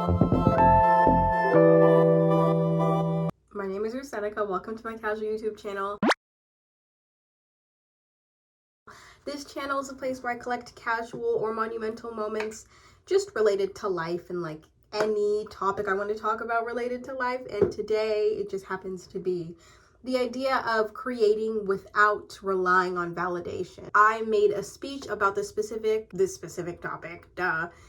My name is Seneca. Welcome to my casual YouTube channel. This channel is a place where I collect casual or monumental moments just related to life and like any topic I want to talk about related to life. And today it just happens to be the idea of creating without relying on validation. I made a speech about this specific topic,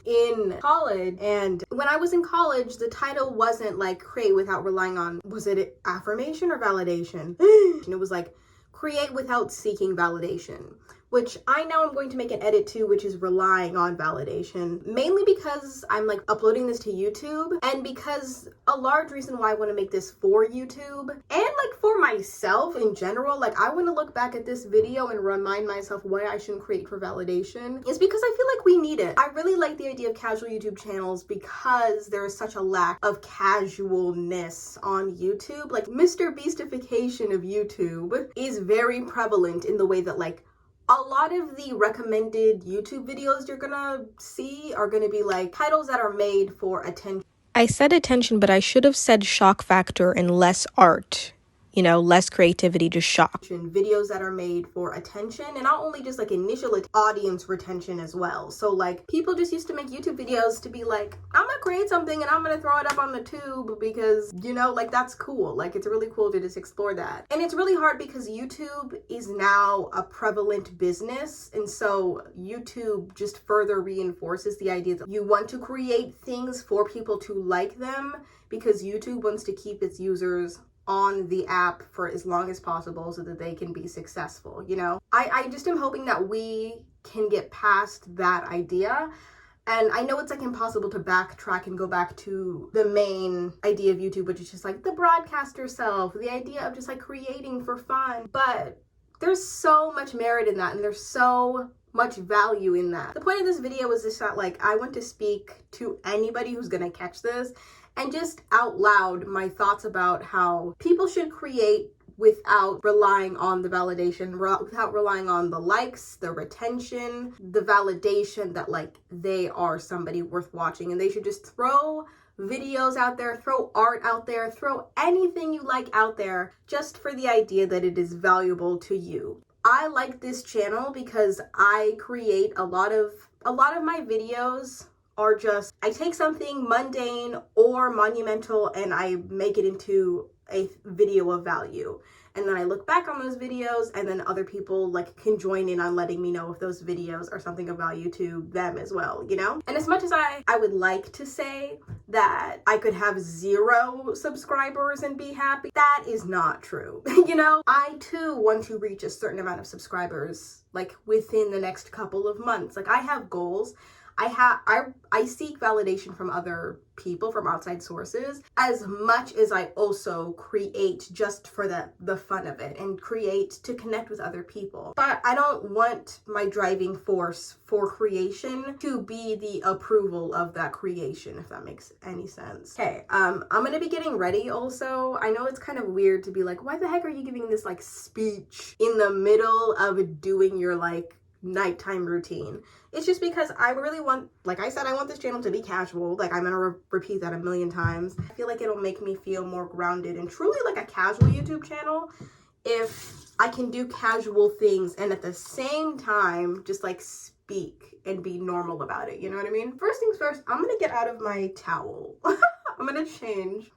in college. And when I was in college, the title wasn't like create without relying on, was it affirmation or validation? And it was like create without seeking validation, which I know I'm going to make an edit to, which is relying on validation, mainly because I'm like uploading this to YouTube, and because a large reason why I want to make this for YouTube and like for myself in general, like I want to look back at this video and remind myself why I shouldn't create for validation, is because I feel like we need it. I really like the idea of casual YouTube channels because there is such a lack of casualness on YouTube. Like Mr Beast-ification of YouTube is very prevalent in the way that like a lot of the recommended YouTube videos you're gonna see are gonna be like titles that are made for attention. I said attention, but I should have said shock factor and less art. You know, less creativity, just shock. Videos that are made for attention, and not only just like initial audience retention as well. So like people just used to make YouTube videos to be like, I'm gonna create something and I'm gonna throw it up on the tube because, you know, like that's cool. Like it's really cool to just explore that. And it's really hard because YouTube is now a prevalent business. And so YouTube just further reinforces the idea that you want to create things for people to like them because YouTube wants to keep its users on the app for as long as possible so that they can be successful, you know? I just am hoping that we can get past that idea. And I know it's like impossible to backtrack and go back to the main idea of YouTube, which is just like the broadcaster self, the idea of just like creating for fun. But there's so much merit in that, and there's so much value in that. The point of this video is just that like I want to speak to anybody who's gonna catch this and just out loud my thoughts about how people should create without relying on the validation, without relying on the likes, the retention, the validation that like they are somebody worth watching. And they should just throw videos out there, throw art out there, throw anything you like out there just for the idea that it is valuable to you. I like this channel because I create a lot of my videos are just, I take something mundane or monumental and I make it into a video of value. And then I look back on those videos, and then other people like can join in on letting me know if those videos are something of value to them as well, you know? And as much as I would like to say that I could have 0 subscribers and be happy, that is not true. You know, I too want to reach a certain amount of subscribers like within the next couple of months. Like I have goals. I seek validation from other people, from outside sources, as much as I also create just for the fun of it and create to connect with other people. But I don't want my driving force for creation to be the approval of that creation, if that makes any sense. Okay, I'm gonna be getting ready also. I know it's kind of weird to be like, why the heck are you giving this like speech in the middle of doing your like nighttime routine? It's just because I really want, like I said, I want this channel to be casual. Like I'm gonna repeat that a million times. I feel like it'll make me feel more grounded and truly like a casual YouTube channel if I can do casual things and at the same time just like speak and be normal about it, you know what I mean? First things first, I'm gonna get out of my towel. I'm gonna change.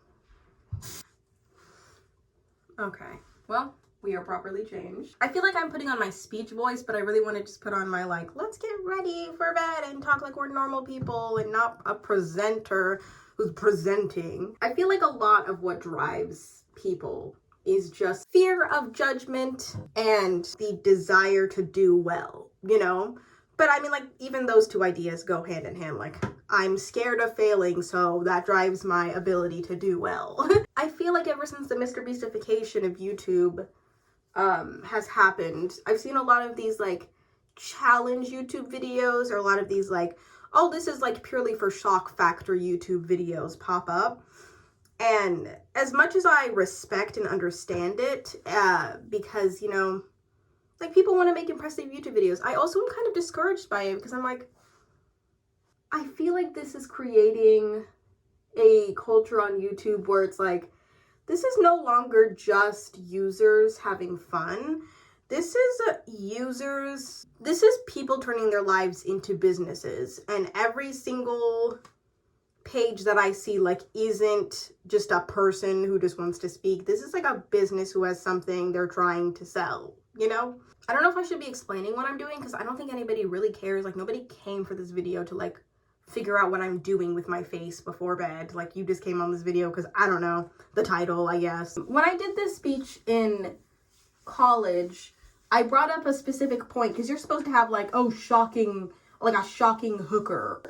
Okay, well, we are properly changed. I feel like I'm putting on my speech voice, but I really want to just put on my like, let's get ready for bed and talk like we're normal people and not a presenter who's presenting. I feel like a lot of what drives people is just fear of judgment and the desire to do well, you know? But I mean, like, even those two ideas go hand in hand. Like, I'm scared of failing, so that drives my ability to do well. I feel like ever since the Mr Beast-ification of YouTube has happened, I've seen a lot of these like challenge YouTube videos, or a lot of these like, oh, this is like purely for shock factor YouTube videos pop up. And as much as I respect and understand it, because, you know, like people want to make impressive YouTube videos, I also am kind of discouraged by it because I'm like, I feel like this is creating a culture on YouTube where it's like, this is no longer just users having fun. This is people turning their lives into businesses, and every single page that I see like isn't just a person who just wants to speak. This is like a business who has something they're trying to sell, you know? I don't know if I should be explaining what I'm doing because I don't think anybody really cares. Like, nobody came for this video to like figure out what I'm doing with my face before bed. Like, you just came on this video because, I don't know, the title, I guess. When I did this speech in college, I brought up a specific point because you're supposed to have like, oh, shocking, like a shocking hooker.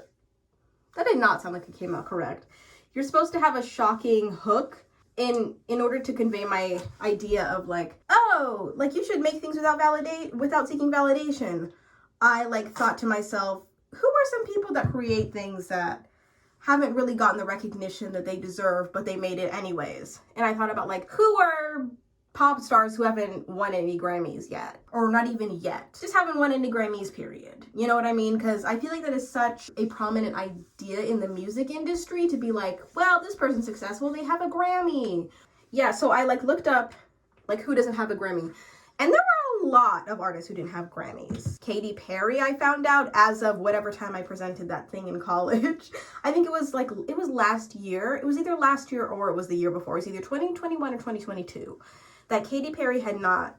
That did not sound like it came out correct. You're supposed to have a shocking hook in order to convey my idea of like, oh, like you should make things without seeking validation. I like thought to myself, who are some people that create things that haven't really gotten the recognition that they deserve, but they made it anyways? And I thought about like, who are pop stars who haven't won any Grammys yet, or not even yet, just haven't won any Grammys, period. You know what I mean? Because I feel like that is such a prominent idea in the music industry to be like, well, this person's successful, they have a Grammy. Yeah, so I like looked up like who doesn't have a Grammy, and there were a lot of artists who didn't have Grammys. Katy Perry, I found out as of whatever time I presented that thing in college. I think it was last year. It was either last year or it was the year before. It was either 2021 or 2022. That Katy Perry had not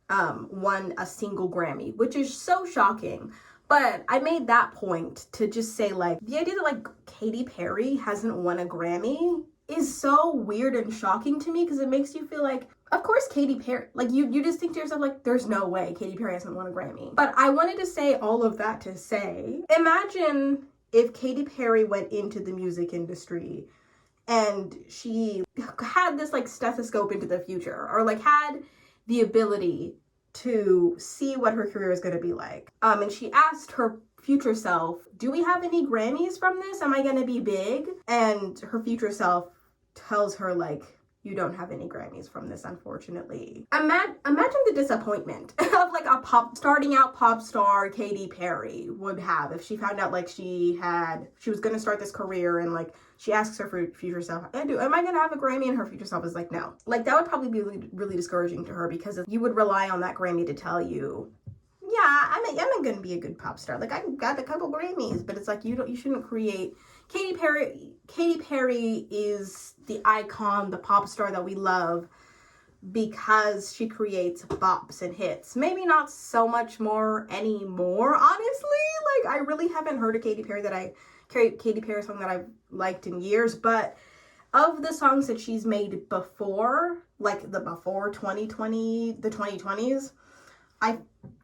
won a single Grammy, which is so shocking. But I made that point to just say, like, the idea that, like, Katy Perry hasn't won a Grammy is so weird and shocking to me because it makes you feel like, of course, Katy Perry, like, you just think to yourself, like, there's no way Katy Perry hasn't won a Grammy. But I wanted to say all of that to say, imagine if Katy Perry went into the music industry and she had this like stethoscope into the future, or like had the ability to see what her career is going to be like. And she asked her future self, do we have any Grammys from this? Am I going to be big? And her future self tells her like, you don't have any Grammys from this, unfortunately. Imagine the disappointment of like a starting out pop star Katy Perry would have if she found out like she was going to start this career and like she asks her future self, am I going to have a Grammy? And her future self is like, no. Like, that would probably be really, really discouraging to her because you would rely on that Grammy to tell you, yeah, I'm going to be a good pop star. Like, I got a couple Grammys, but it's like, you shouldn't create. Katy Perry is the icon, the pop star that we love because she creates bops and hits. Maybe not so much more anymore, honestly. Like, I really haven't heard a Katy Perry song that I've liked in years, but of the songs that she's made before, like the 2020s,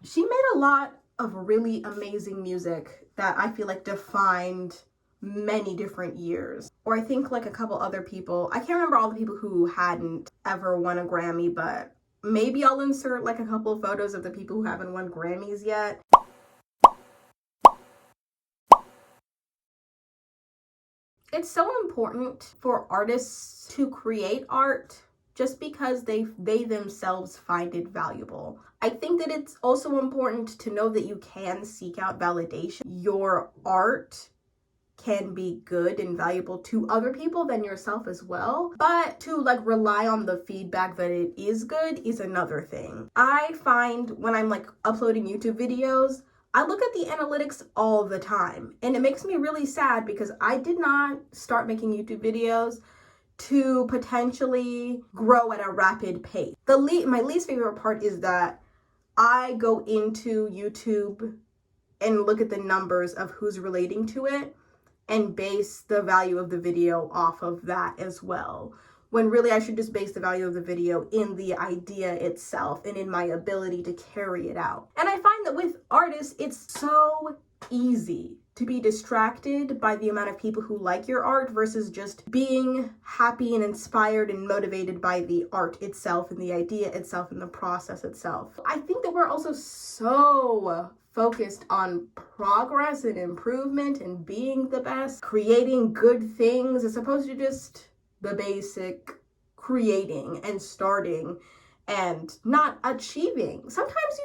she made a lot of really amazing music that I feel like defined many different years. Or I think like a couple other people, I can't remember all the people who hadn't ever won a Grammy, but maybe I'll insert like a couple of photos of the people who haven't won Grammys yet. It's so important for artists to create art just because they themselves find it valuable. I think that it's also important to know that you can seek out validation. Your art can be good and valuable to other people than yourself as well, but to like rely on the feedback that it is good is another thing. I find when I'm like uploading YouTube videos, I look at the analytics all the time, and it makes me really sad because I did not start making YouTube videos to potentially grow at a rapid pace. My least favorite part is that I go into YouTube and look at the numbers of who's relating to it and base the value of the video off of that as well. When really I should just base the value of the video in the idea itself and in my ability to carry it out. And I find that with artists, it's so easy to be distracted by the amount of people who like your art versus just being happy and inspired and motivated by the art itself and the idea itself and the process itself. I think that we're also so focused on progress and improvement and being the best, creating good things as opposed to just the basic creating and starting and not achieving. Sometimes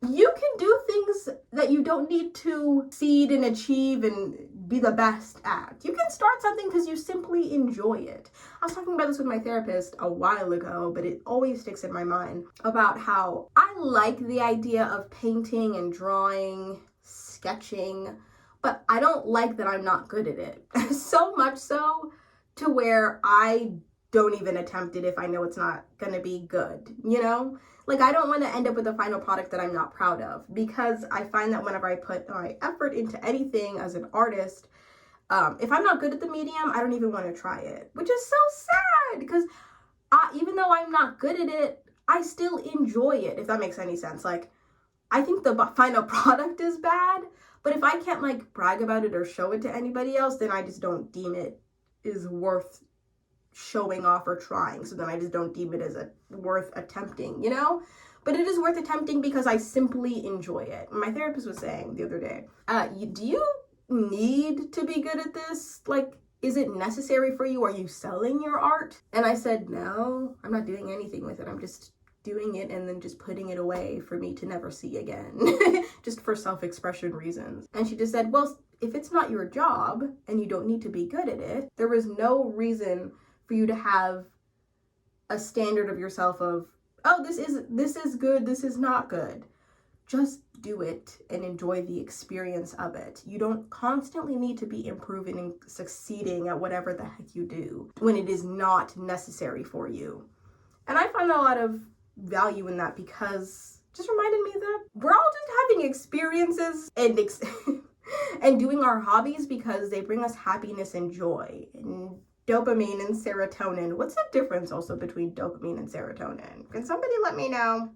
you can do things that you don't need to seed and achieve and be the best at. You can start something because you simply enjoy it. I was talking about this with my therapist a while ago, but it always sticks in my mind about how I like the idea of painting and drawing, sketching, but I don't like that I'm not good at it. So much so to where I don't even attempt it if I know it's not gonna be good, you know? Like, I don't want to end up with a final product that I'm not proud of, because I find that whenever I put my effort into anything as an artist, if I'm not good at the medium, I don't even want to try it, which is so sad, because even though I'm not good at it, I still enjoy it, if that makes any sense. Like, I think the final product is bad, but if I can't, like, brag about it or show it to anybody else, then I just don't deem it is worth showing off or trying. So then I just don't deem it as worth attempting, you know? But it is worth attempting because I simply enjoy it. My therapist was saying the other day, do you need to be good at this? Like, is it necessary for you? Are you selling your art? And I said, no, I'm not doing anything with it. I'm just doing it and then just putting it away for me to never see again, just for self-expression reasons. And she just said, well, if it's not your job and you don't need to be good at it, there is no reason for you to have a standard of yourself of, oh, this is good, this is not good. Just do it and enjoy the experience of it. You don't constantly need to be improving and succeeding at whatever the heck you do when it is not necessary for you. And I find a lot of value in that, because it just reminded me that we're all just having experiences and and doing our hobbies because they bring us happiness and joy and dopamine and serotonin. What's the difference also between dopamine and serotonin? Can somebody let me know?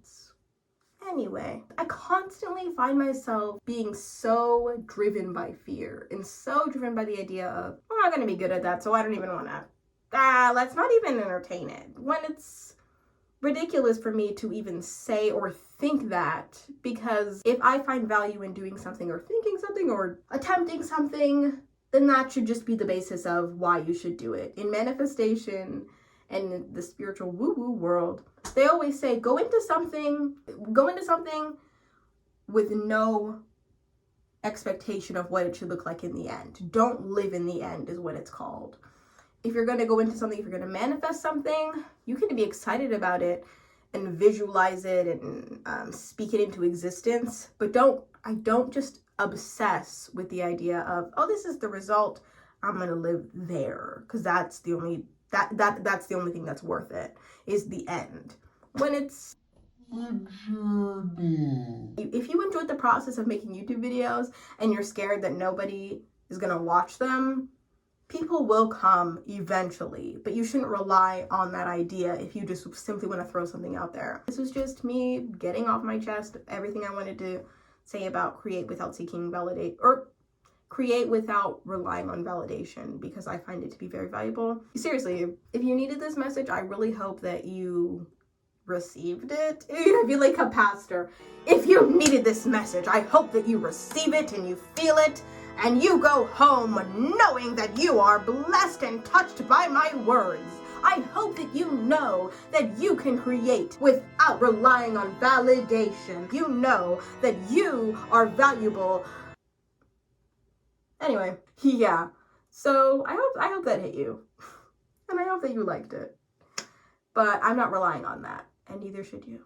Anyway, I constantly find myself being so driven by fear and so driven by the idea of, I'm not going to be good at that, so I don't even want to, let's not even entertain it. When it's ridiculous for me to even say or think that, because if I find value in doing something or thinking something or attempting something, then that should just be the basis of why you should do it. In manifestation and in the spiritual woo-woo world, they always say, go into something with no expectation of what it should look like in the end. Don't live in the end is what it's called. If you're going to go into something, if you're going to manifest something, you can be excited about it and visualize it and speak it into existence, but don't just obsess with the idea of, oh, this is the result, I'm gonna live there, because that's the only thing that's worth it, is the end. When it's the journey. If you enjoyed the process of making YouTube videos and you're scared that nobody is gonna watch them, people will come eventually, but you shouldn't rely on that idea if you just simply want to throw something out there. This was just me getting off my chest everything I wanted to say about create without seeking validate, or create without relying on validation, because I find it to be very valuable. Seriously, if you needed this message, I really hope that you received it. I feel like a pastor. If you needed this message, I hope that you receive it and you feel it, and you go home knowing that you are blessed and touched by my words. I hope that you know that you can create without relying on validation. You know that you are valuable. Anyway, yeah. So I hope that hit you. And I hope that you liked it. But I'm not relying on that, and neither should you.